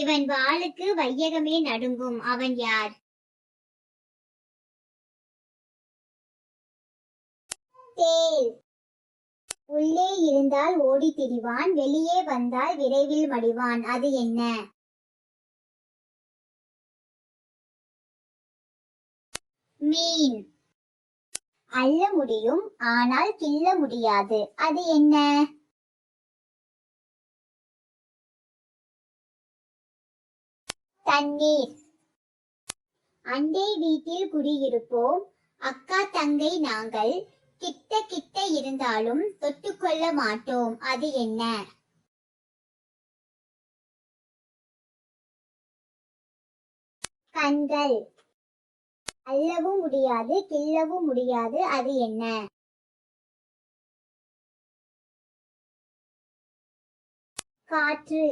இவன் வாளுக்கு வையகமே நடுங்கும். அவன் யார்? தேள். உள்ளே இருந்தால் ஓடி திரிவான், வெளியே வந்தால் விரைவில் மடிவான். அது என்ன? மீன். அள்ள முடியும், ஆனால் கிள்ள முடியாது. அது என்ன? தண்ணீர். அண்டை வீட்டில் குடியிருப்போம், அக்கா தங்கை நாங்கள், கிட்ட கிட்ட இருந்தாலும் தொட்டுக்கொள்ள மாட்டோம். அது என்ன? கண்கள். அள்ளவும் முடியாது, கிள்ளவும் முடியாது. அது என்ன? காற்று.